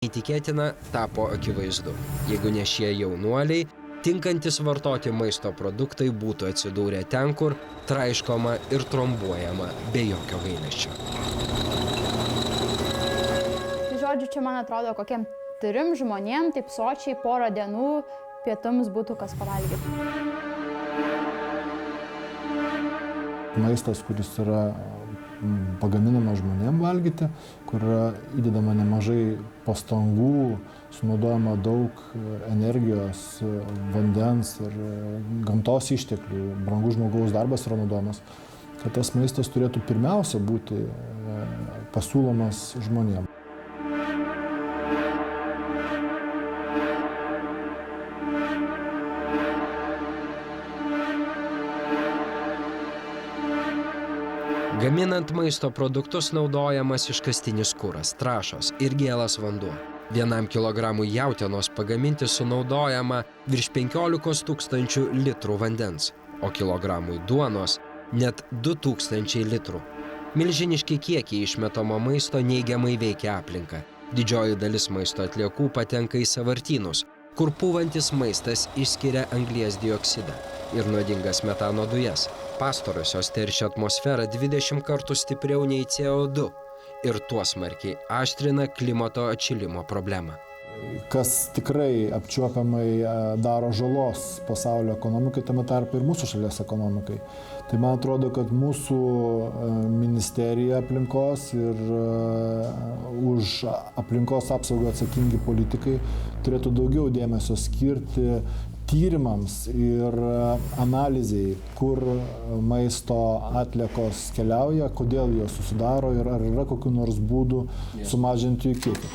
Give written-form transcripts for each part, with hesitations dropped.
Neįtikėtina tapo akivaizdu. Jeigu ne šie jaunuoliai, tinkantis vartoti maisto produktai būtų atsidūrę ten, kur traiškoma ir trombuojama be jokio gailesčio. Žodžiu, čia man atrodo, kokiem 3 žmonėm, taip sočiai, porą dienų pietums būtų kas pavalgyti. Maistas, kuris yra pagaminama žmonėm valgyti, kur įdedama nemažai pastangų, sunaudojama daug energijos, vandens ir gamtos išteklių, brangus žmogaus darbas yra naudojamas, kad tas maistas turėtų pirmiausia būti pasiūlomas žmonėm. Gaminant maisto produktus naudojamas iškastinis kuras, trąšos ir gėlas vanduo. 1 kilogramui jautienos pagaminti sunaudojama virš 15 000 litrų vandens, o kilogramui duonos net 2000 litrų. Milžiniški kiekiai išmetamo maisto neigiamai veikia aplinką. Didžioji dalis maisto atliekų patenka į sąvartynus, kur pūvantis maistas išskiria anglies dioksidą ir nuodingas metano dujas. Pastarosios teršia atmosferą 20 kartų stipriau nei CO2 ir tuo smarkiai aštrina klimato atšilimo problemą. Kas tikrai apčiuopiamai daro žalos pasaulio ekonomikai, tame tarpe ir mūsų šalies ekonomikai. Tai man atrodo, kad mūsų ministerija aplinkos ir už aplinkos apsaugą atsakingi politikai turėtų daugiau dėmesio skirti tyrimams ir analizai, kur maisto atliekos keliauja, kodėl jos susidaro ir ar yra kokių nors būdų sumažinti jų kiekį.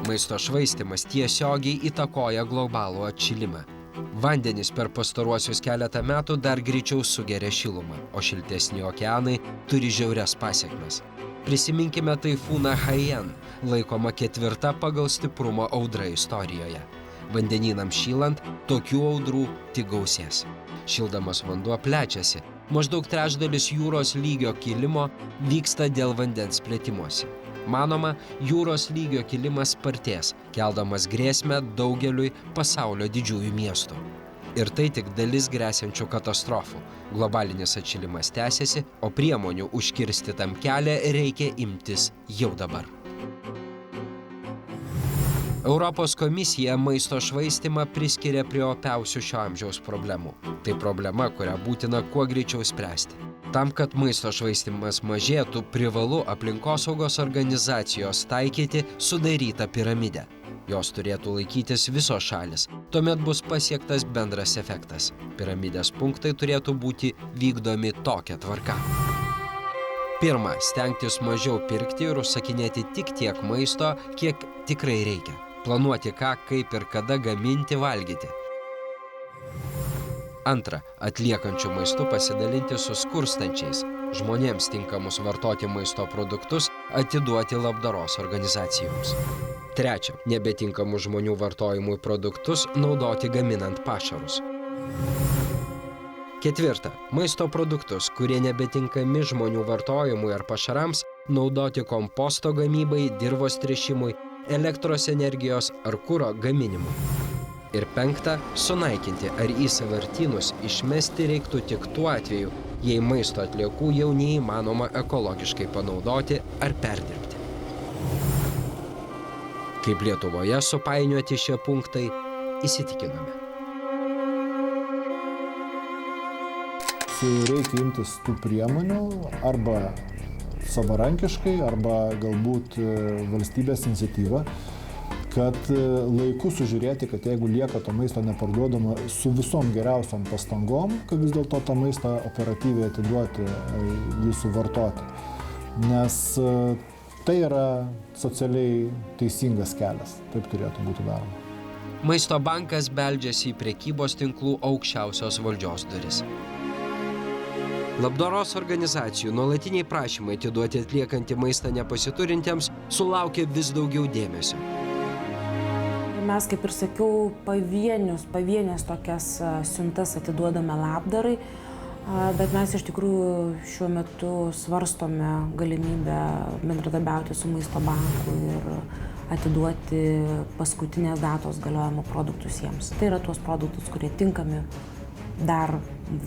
Maisto švaistymas tiesiogiai įtakoja globalų atšilimą. Vandenys per pastaruosius keletą metų dar greičiau sugeria šilumą, o šiltesni okeanai turi žiaurias pasekmes. Prisiminkime taifūną Haiyan, laikoma 4. pagal stiprumą audra istorijoje. Vandenynams šylant, tokių audrų tik gausės. Šildamas vanduo plečiasi, maždaug trečdalis jūros lygio kilimo vyksta dėl vandens plėtimosi. Manoma, jūros lygio kilimas spartės, keldamas grėsmę daugeliui pasaulio didžiųjų miestų. Ir tai tik dalis gresiančių katastrofų. Globalinis atšilimas tęsiasi, o priemonių užkirsti tam kelią reikia imtis jau dabar. Europos komisija maisto švaistymą priskiria prie opiausių šio amžiaus problemų. Tai problema, kurią būtina kuo greičiau spręsti. Tam, kad maisto švaistymas mažėtų, privalu aplinkosaugos organizacijos taikyti sudarytą piramidę. Jos turėtų laikytis visos šalis. Tuomet bus pasiektas bendras efektas. Piramidės punktai turėtų būti vykdomi tokia tvarka. 1. Stengtis mažiau pirkti ir užsakinėti tik tiek maisto, kiek tikrai reikia. Planuoti ką, kaip ir kada gaminti, valgyti. 2. Atliekančių maistu pasidalinti su skurstančiais. Žmonėms tinkamus vartoti maisto produktus atiduoti labdaros organizacijoms. 3. Nebetinkamų žmonių vartojimui produktus naudoti gaminant pašarus. 4. Maisto produktus, kurie nebetinkami žmonių vartojimui ar pašarams, naudoti komposto gamybai, dirvos tręšimui, elektros energijos ar kuro gaminimui. Ir 5. Sunaikinti ar į sąvartynus išmesti reiktų tik tuo atveju, jei maisto atliekų jau neįmanoma ekologiškai panaudoti ar perdirbti. Kaip Lietuvoje supainioti šie punktai, įsitikinome. Reikia imtis tų priemonių arba savarankiškai, arba galbūt valstybės iniciatyva, kad laiku sužiūrėti, kad jeigu lieka to maisto neparduodama su visom geriausiom pastangom, kad vis dėlto tą maistą operatyviai atiduoti, jį suvartoti. Nes tai yra socialiai teisingas kelias, taip turėtų būti daroma. Maisto bankas beldžiasi į prekybos tinklų aukščiausios valdžios duris. Labdaros organizacijų nuolatiniai prašymai atiduoti atliekantį maistą nepasiturintiems sulaukia vis daugiau dėmesio. Mes, kaip ir sakiau, pavienės tokias siuntas atiduodame labdarai. Bet mes iš tikrųjų šiuo metu svarstome galimybę bendradarbiauti su Maisto banku ir atiduoti paskutinės datos galiojimo produktus jiems. Tai yra tuos produktus, kurie tinkami dar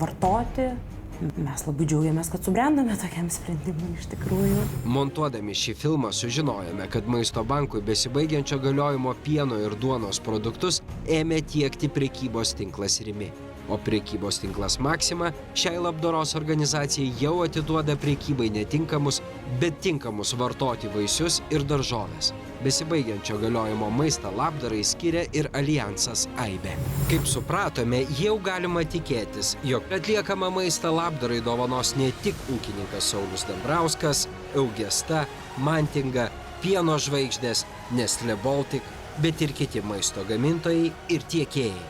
vartoti. Mes labai džiaugiamės, kad subrendame tokiam sprendimui iš tikrųjų. Montuodami šį filmą sužinojome, kad Maisto bankui besibaigiančio galiojimo pieno ir duonos produktus ėmė tiekti prekybos tinklas Rimi. O prekybos tinklas Maxima šiai labdaros organizacijai jau atiduoda prekybai netinkamus, bet tinkamus vartoti vaisius ir daržoves. Besibaigiančio galiojimo maistą labdarai skiria ir alijansas Aibė. Kaip supratome, jau galima tikėtis, jog atliekamą maistą labdarai dovanos ne tik ūkininkas Saulius Dambrauskas, Eugesta, Mantinga, pieno žvaigždės, Nestlé Baltic, bet ir kiti maisto gamintojai ir tiekėjai.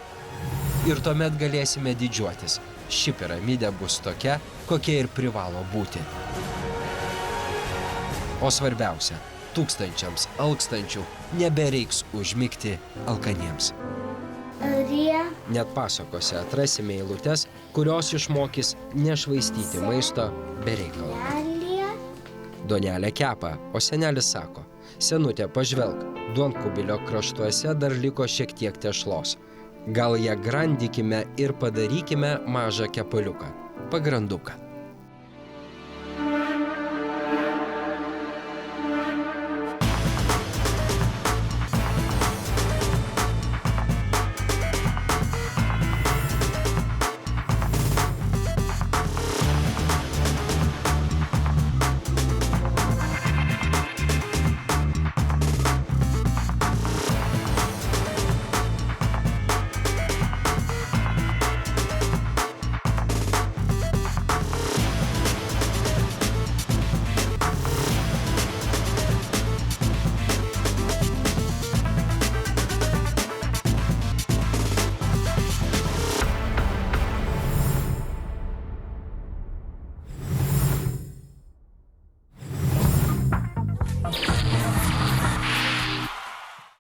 Ir tuomet galėsime didžiuotis. Ši piramidė bus tokia, kokia ir privalo būti. O svarbiausia, tūkstančiams alkstančių nebereiks užmigti alkaniems. Net pasakose atrasime eilutes, kurios išmokys nešvaistyti maisto be reikalo. Duonelę kepa, o senelis sako: senutė, pažvelk, duonkubilio kraštuose dar liko šiek tiek tešlos. Gal ją grandykime ir padarykime mažą kepaliuką, pagranduką.